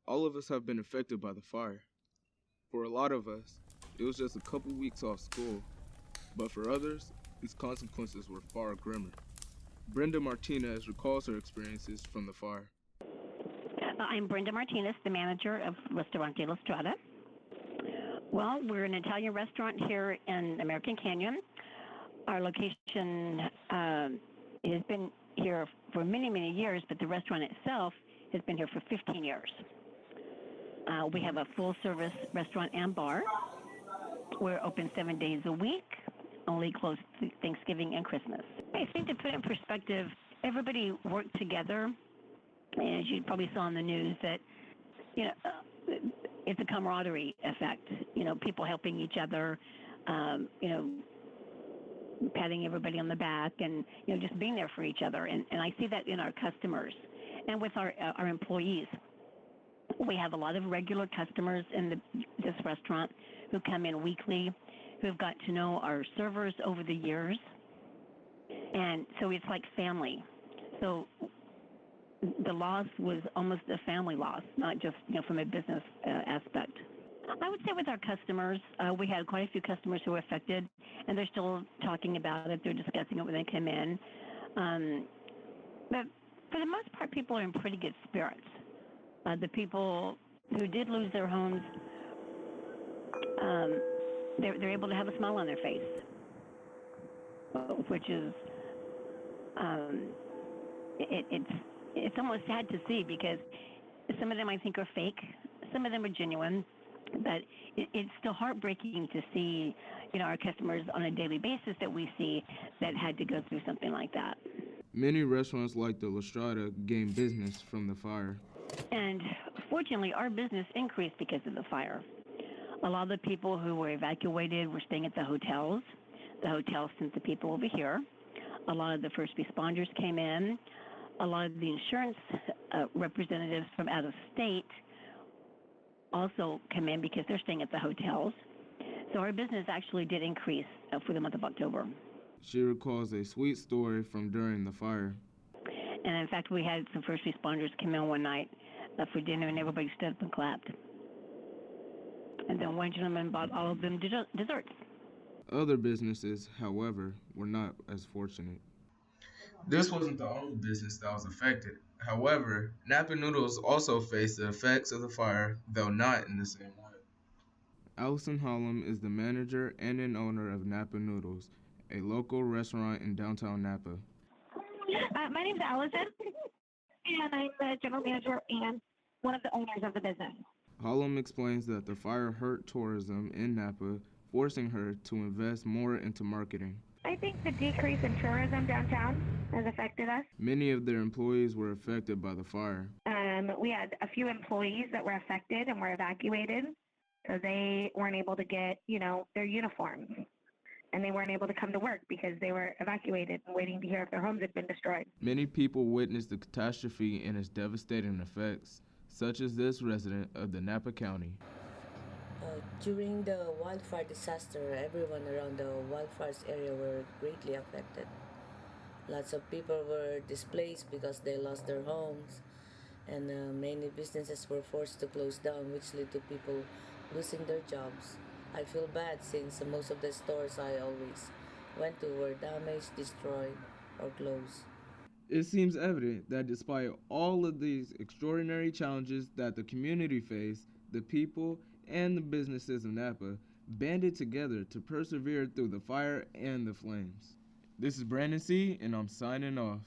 All of us have been affected by the fire. For a lot of us, it was just a couple weeks off school, but for others, these consequences were far grimmer. Brenda Martinez recalls her experiences from the fire. I'm Brenda Martinez, the manager of Ristorante La Strada. Well, we're an Italian restaurant here in American Canyon. Our location has been here for many, many years, but the restaurant itself has been here for 15 years. We have a full-service restaurant and bar. We're open 7 days a week, only closed Thanksgiving and Christmas. I think to put it in perspective, everybody worked together. As you probably saw in the news, that it's a camaraderie effect. People helping each other, patting everybody on the back, and just being there for each other. And I see that in our customers and with our employees. We have a lot of regular customers in this restaurant who come in weekly, who've got to know our servers over the years, and so it's like family. So the loss was almost a family loss, not just from a business aspect. I would say with our customers, we had quite a few customers who were affected, and they're still talking about it. They're discussing it when they come in. But for the most part, people are in pretty good spirits. The people who did lose their homes, they're able to have a smile on their face, which is it's almost sad to see, because some of them I think are fake, some of them are genuine, but it's still heartbreaking to see our customers on a daily basis that we see that had to go through something like that. Many restaurants like the La Strada gained business from the fire. And fortunately, our business increased because of the fire. A lot of the people who were evacuated were staying at the hotels. The hotels sent the people over here. A lot of the first responders came in. A lot of the insurance representatives from out of state also come in because they're staying at the hotels. So our business actually did increase for the month of October. She recalls a sweet story from during the fire. And in fact, we had some first responders come in one night for dinner, and everybody stood up and clapped. And then one gentleman bought all of them desserts. Other businesses, however, were not as fortunate. This wasn't the only business that was affected. However, Napa Noodles also faced the effects of the fire, though not in the same way. Allison Hollum is the manager and an owner of Napa Noodles, a local restaurant in downtown Napa. My name's Allison, and I'm the general manager and one of the owners of the business. Hollum explains that the fire hurt tourism in Napa, forcing her to invest more into marketing. I think the decrease in tourism downtown has affected us. Many of their employees were affected by the fire. We had a few employees that were affected and were evacuated, so they weren't able to get, their uniforms. And they weren't able to come to work because they were evacuated and waiting to hear if their homes had been destroyed. Many people witnessed the catastrophe and its devastating effects, such as this resident of the Napa County. During the wildfire disaster, everyone around the wildfires area were greatly affected. Lots of people were displaced because they lost their homes, and many businesses were forced to close down, which led to people losing their jobs. I feel bad since most of the stores I always went to were damaged, destroyed, or closed. It seems evident that despite all of these extraordinary challenges that the community faced, the people and the businesses of Napa banded together to persevere through the fire and the flames. This is Brandon C., and I'm signing off.